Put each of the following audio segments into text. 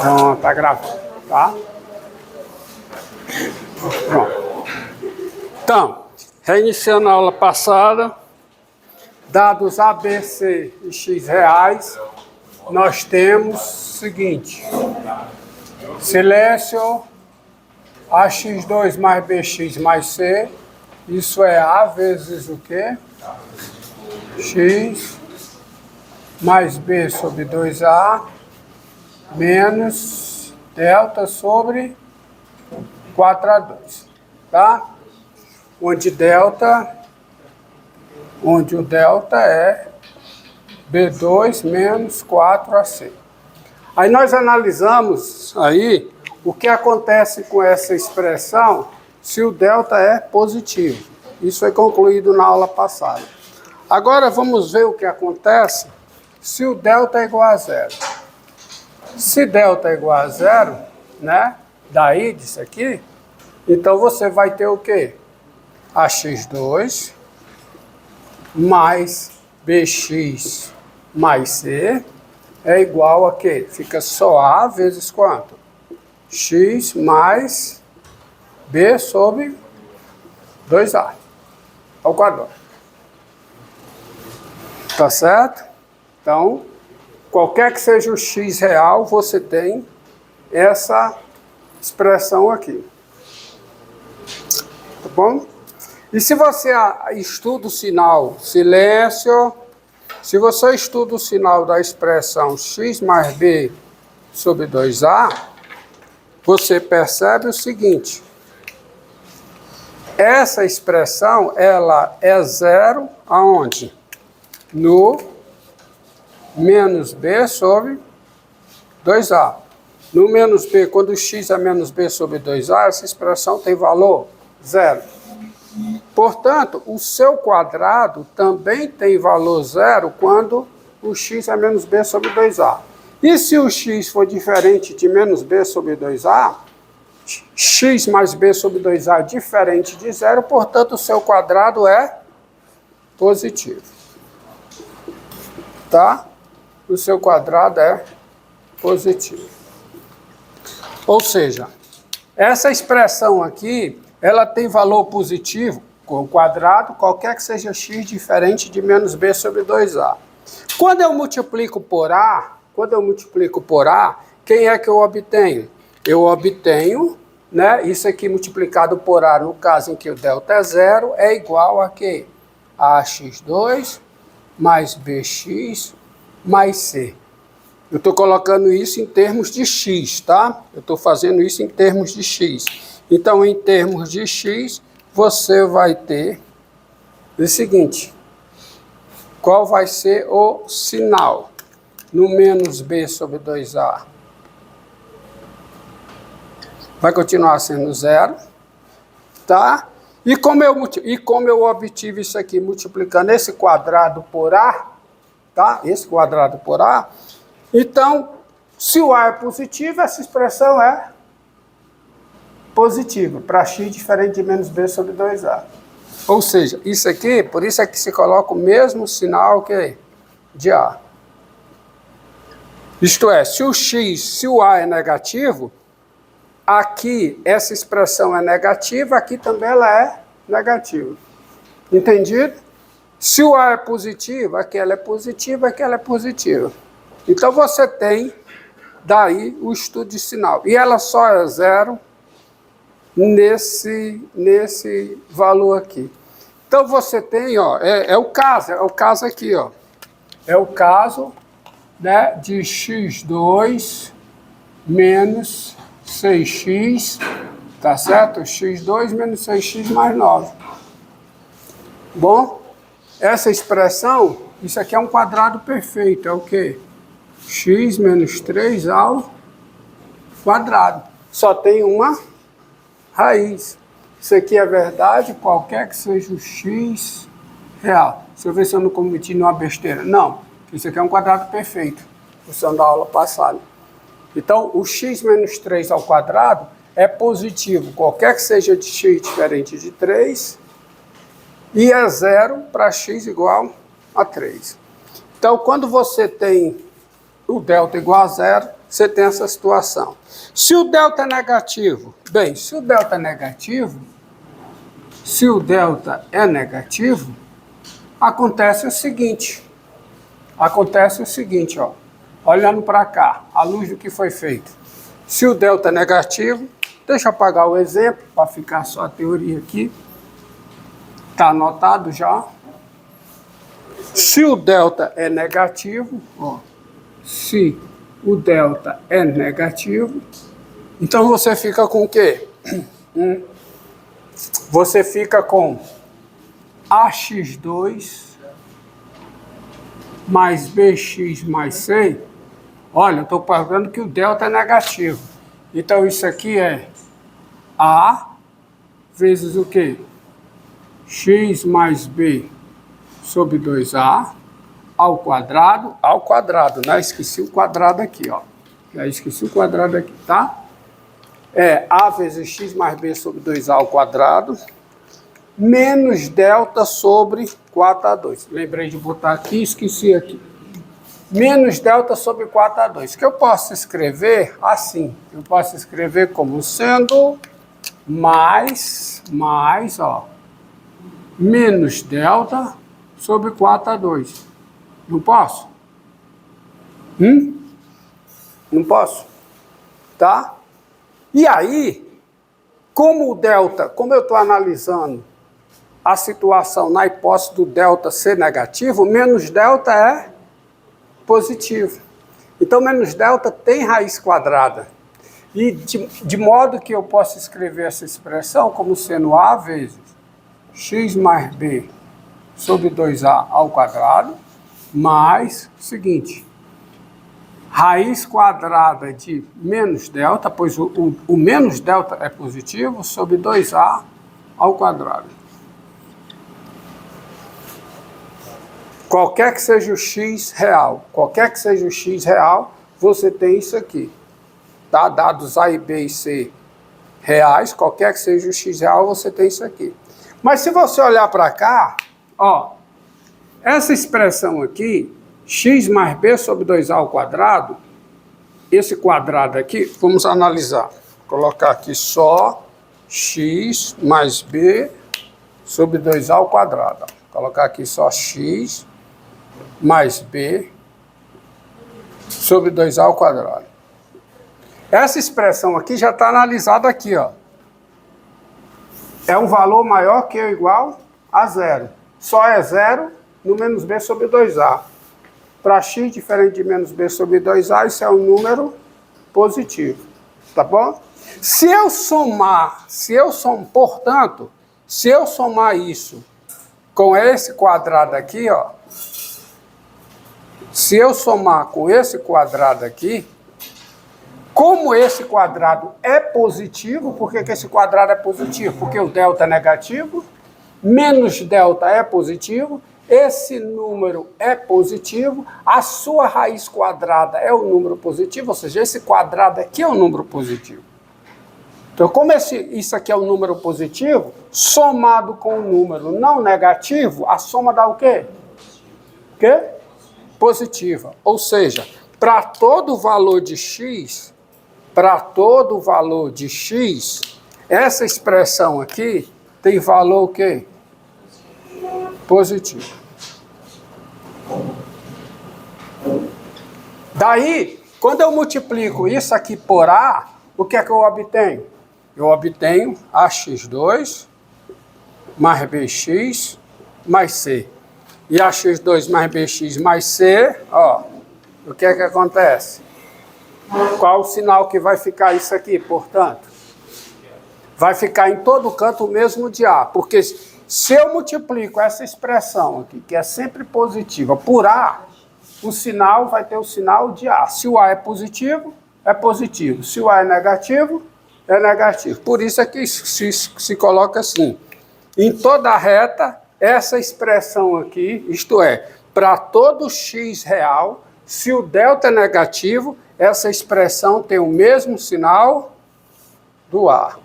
Pronto, tá gravando, tá? Pronto. Então, reiniciando a aula passada, dados A, B, C e X reais, nós temos o seguinte: silêncio AX2 mais BX mais C, isso é A vezes o quê? X mais B sobre 2A menos delta sobre 4A2, tá? Onde o delta é B2 menos 4AC. Aí nós analisamos aí o que acontece com essa expressão se o delta é positivo. Isso foi concluído na aula passada. Agora vamos ver o que acontece se o delta é igual a zero. Se delta é igual a zero, né? Daí disso aqui, então você vai ter o quê? AX2 mais BX mais C é igual a quê? Fica só A vezes quanto? X mais B sobre 2A ao quadrado. Tá certo? Então, qualquer que seja o X real, você tem essa expressão aqui. Tá bom? E se você estuda o sinal silêncio, se você estuda o sinal da expressão x mais b sobre 2a, você percebe o seguinte: essa expressão, ela é zero aonde? No menos b sobre 2a. No menos b, quando o x é menos b sobre 2a, essa expressão tem valor zero. Portanto, o seu quadrado também tem valor zero quando o x é menos b sobre 2a. E se o x for diferente de menos b sobre 2a, x mais b sobre 2a é diferente de zero, portanto, o seu quadrado é positivo. Tá? O seu quadrado é positivo. Ou seja, essa expressão aqui, ela tem valor positivo com o quadrado, qualquer que seja x diferente de menos b sobre 2a. Quando eu multiplico por A, quem é que eu obtenho? Eu obtenho, né, isso aqui multiplicado por A, no caso em que o delta é zero, é igual a quê? A x2 mais bx mais c. Eu estou colocando isso em termos de x, tá? Eu estou fazendo isso em termos de x. Então, em termos de x, você vai ter o seguinte: qual vai ser o sinal no menos b sobre 2a? Vai continuar sendo zero, tá? E como eu obtive isso aqui multiplicando esse quadrado por a, tá? Esse quadrado por a, então, se o a é positivo, essa expressão é positiva, para x diferente de menos b sobre 2a. Ou seja, isso aqui, por isso é que se coloca o mesmo sinal que de a. Isto é, se o a é negativo, aqui essa expressão é negativa, aqui também ela é negativa. Entendido? Se o a é positivo, aqui ela é positiva, aqui ela é positiva. Então você tem daí o estudo de sinal. E ela só é zero nesse valor aqui. Então você tem, ó, é o caso aqui, ó. É o caso, né, de x2 menos 6x, tá certo? x2 menos 6x mais 9. Bom, essa expressão, isso aqui é um quadrado perfeito, é o quê? X menos 3 ao quadrado. Só tem uma raiz. Isso aqui é verdade, qualquer que seja o x real. Deixa eu ver se eu não cometi nenhuma besteira. Não, isso aqui é um quadrado perfeito, função da aula passada. Então, o x menos 3 ao quadrado é positivo, qualquer que seja de x diferente de 3, e é zero para x igual a 3. Então, quando você tem o delta igual a zero, você tem essa situação. Se o delta é negativo, bem, se o delta é negativo, acontece o seguinte, ó, olhando para cá, à luz do que foi feito. Se o delta é negativo, deixa eu apagar o exemplo, para ficar só a teoria aqui, está anotado já. Se o delta é negativo, ó, se o delta é negativo, então você fica com o quê? Você fica com AX2 mais BX mais C. Olha, eu estou pagando que o delta é negativo. Então isso aqui é A vezes o quê? X mais B sobre 2A ao quadrado, né? Esqueci o quadrado aqui, ó. Já esqueci o quadrado aqui, tá? É A vezes X mais B sobre 2A ao quadrado, menos delta sobre 4A2. Lembrei de botar aqui, esqueci aqui. Menos delta sobre 4A2. Que eu posso escrever assim. Eu posso escrever como sendo mais, ó, menos delta sobre 4A2. Não posso? Não posso? Tá? E aí, como eu estou analisando a situação na hipótese do delta ser negativo, menos delta é positivo. Então, menos delta tem raiz quadrada. E de modo que eu posso escrever essa expressão como sendo A vezes x mais b sobre 2a ao quadrado, mais o seguinte, raiz quadrada de menos delta, pois o menos delta é positivo, sobre 2a ao quadrado. Qualquer que seja o x real, você tem isso aqui. Tá? Dados A e B e C reais, qualquer que seja o x real, você tem isso aqui. Mas se você olhar para cá, ó, essa expressão aqui, x mais b sobre 2a ao quadrado, esse quadrado aqui, vamos analisar. Vou colocar aqui só x mais b sobre 2a ao quadrado. Vou colocar aqui só x mais b sobre 2a ao quadrado. Essa expressão aqui já está analisada aqui, ó. É um valor maior que ou igual a zero. Só é zero no menos b sobre 2a. Para x diferente de menos b sobre 2a, isso é um número positivo. Tá bom? Portanto, se eu somar isso com esse quadrado aqui, ó. Se eu somar com esse quadrado aqui, como esse quadrado é positivo, por que esse quadrado é positivo? Porque o delta é negativo, menos delta é positivo, esse número é positivo, a sua raiz quadrada é o número positivo, ou seja, esse quadrado aqui é um número positivo. Então, como isso aqui é um número positivo, somado com um número não negativo, a soma dá o quê? O quê? Positiva. Ou seja, para todo valor de x, essa expressão aqui tem valor o quê? Positivo. Daí, quando eu multiplico isso aqui por A, o que é que eu obtenho? Eu obtenho AX2 mais BX mais C. E AX2 mais BX mais C, ó, o que é que acontece? Qual o sinal que vai ficar isso aqui, portanto? Vai ficar em todo canto o mesmo de A, porque se eu multiplico essa expressão aqui, que é sempre positiva, por A, o sinal vai ter o sinal de A. Se o A é positivo, é positivo. Se o A é negativo, é negativo. Por isso é que se coloca assim. Em toda reta, essa expressão aqui, isto é, para todo x real, se o delta é negativo, essa expressão tem o mesmo sinal do A.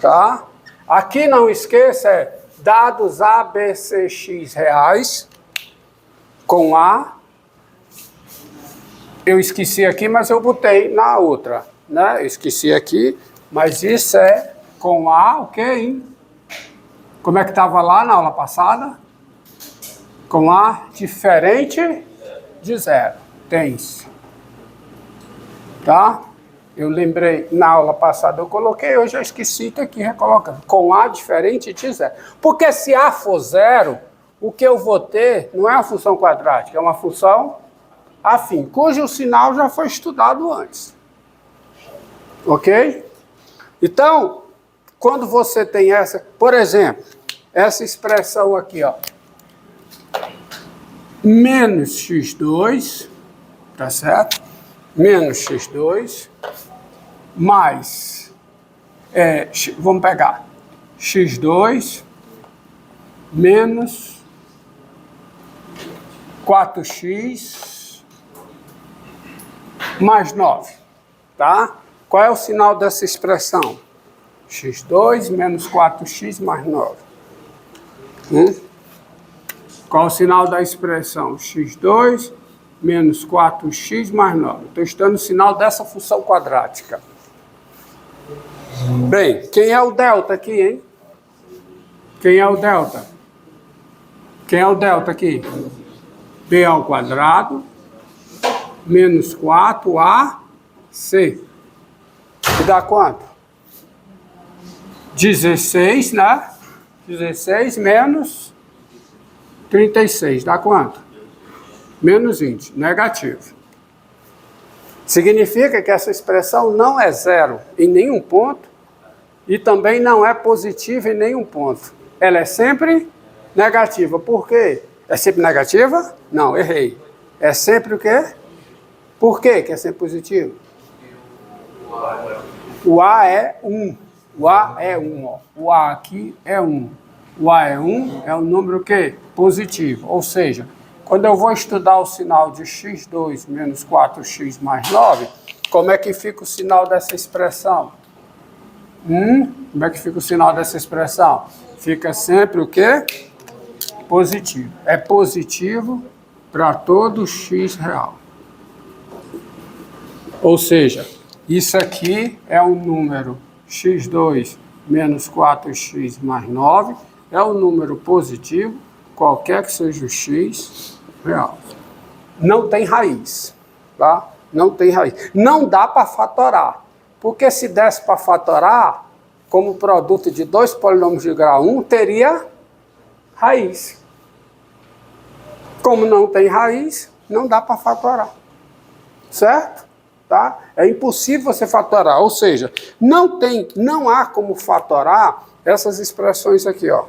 Tá? Aqui não esqueça, é dados A, B, C, X reais, com A, Eu esqueci aqui, mas eu botei na outra, né? Eu esqueci aqui, mas isso é com A, o quê, hein? Como é que estava lá na aula passada? Com A diferente de zero. Tens. Tá? Eu lembrei, na aula passada eu coloquei, hoje eu esqueci, tá aqui recolocando. Com A diferente de zero. Porque se A for zero, o que eu vou ter não é uma função quadrática, é uma função afim, cujo sinal já foi estudado antes. Ok? Então, quando você tem essa, por exemplo, essa expressão aqui, ó, menos x2, tá certo? Menos x2, mais, vamos pegar, x2 menos 4x mais 9, tá? Qual é o sinal dessa expressão? x2 menos 4x mais 9. Qual é o sinal da expressão? x2 menos 4x mais 9. Estou estudando o sinal dessa função quadrática. Bem, quem é o delta aqui, hein? Quem é o delta? Quem é o delta aqui? B ao quadrado menos 4AC. Que dá quanto? 16, né? 16 menos 36. Dá quanto? Menos 20. Negativo. Significa que essa expressão não é zero em nenhum ponto e também não é positiva em nenhum ponto. Ela é sempre negativa. Por quê? É sempre negativa? Não, errei. É sempre o quê? Por quê que é sempre positivo? O A é 1. O A é 1, ó. O A aqui é 1. O A é 1, é um número o quê? Positivo. Ou seja, quando eu vou estudar o sinal de x2 menos 4x mais 9, como é que fica o sinal dessa expressão? Como é que fica o sinal dessa expressão? Fica sempre o quê? Positivo. É positivo para todo x real. Ou seja, isso aqui é um número x2 menos 4x mais 9, é um número positivo, qualquer que seja o x real. Não tem raiz, tá? Não tem raiz. Não dá para fatorar, porque se desse para fatorar, como produto de dois polinômios de grau 1, teria raiz. Como não tem raiz, não dá para fatorar. Certo? Tá? É impossível você fatorar, ou seja, não há como fatorar essas expressões aqui, ó.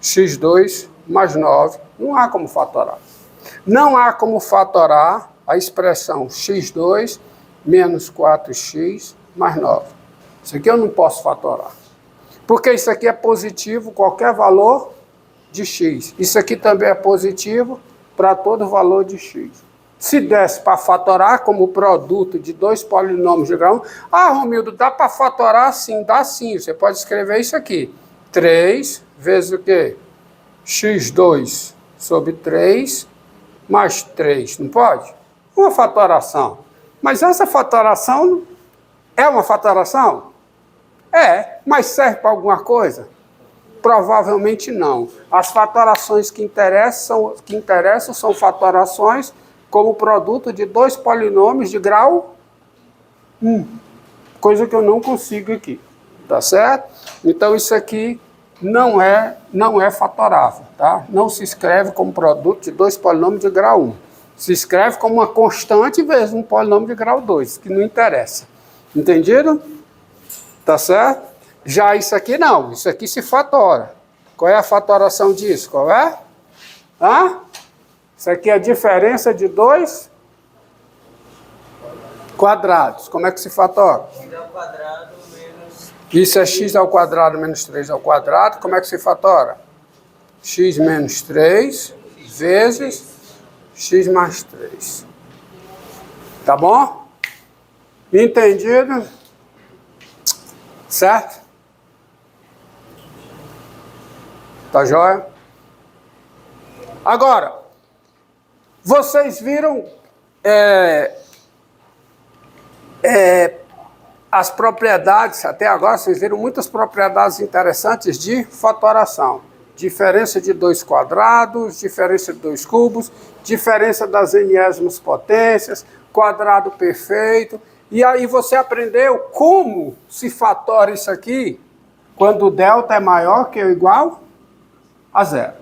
x2 mais 9, não há como fatorar. Não há como fatorar a expressão x2 menos 4x mais 9. Isso aqui eu não posso fatorar. Porque isso aqui é positivo, qualquer valor de x. Isso aqui também é positivo para todo valor de x. Se desse para fatorar como produto de dois polinômios de grau 1, Romildo, dá para fatorar sim, dá sim. Você pode escrever isso aqui. 3 vezes o quê? x2 sobre 3 mais 3, não pode? Uma fatoração. Mas essa fatoração é uma fatoração? É, mas serve para alguma coisa? Provavelmente não. As fatorações que interessam são fatorações como produto de dois polinômios de grau 1. Coisa que eu não consigo aqui. Tá certo? Então isso aqui não é fatorável, tá? Não se escreve como produto de dois polinômios de grau 1. Se escreve como uma constante vezes um polinômio de grau 2, que não interessa. Entendido? Tá certo? Já isso aqui não. Isso aqui se fatora. Qual é a fatoração disso? Qual é? Isso aqui é a diferença de dois quadrados. Como é que se fatora? X ao quadrado menos... Isso é x ao quadrado menos 3 ao quadrado. Como é que se fatora? X menos 3 vezes x mais 3. Tá bom? Entendido? Certo? Tá joia? Agora, vocês viram as propriedades, até agora vocês viram muitas propriedades interessantes de fatoração. Diferença de 2 quadrados, diferença de 2 cubos, diferença das enésimas potências, quadrado perfeito. E aí você aprendeu como se fatora isso aqui quando o delta é maior que ou igual a zero.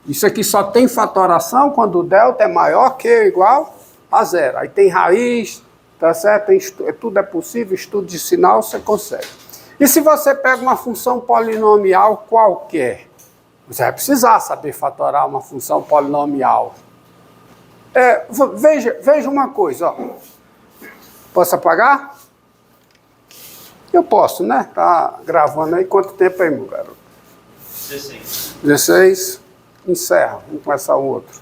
Isso aqui só tem fatoração quando o delta é maior que ou igual a zero. Aí tem raiz, tá certo? Tudo é possível, estudo de sinal você consegue. E se você pega uma função polinomial qualquer, você vai precisar saber fatorar uma função polinomial. Veja uma coisa, ó. Posso apagar? Eu posso, né? Tá gravando aí. Quanto tempo aí, meu garoto? 16. 16. Encerra. Vamos começar o outro.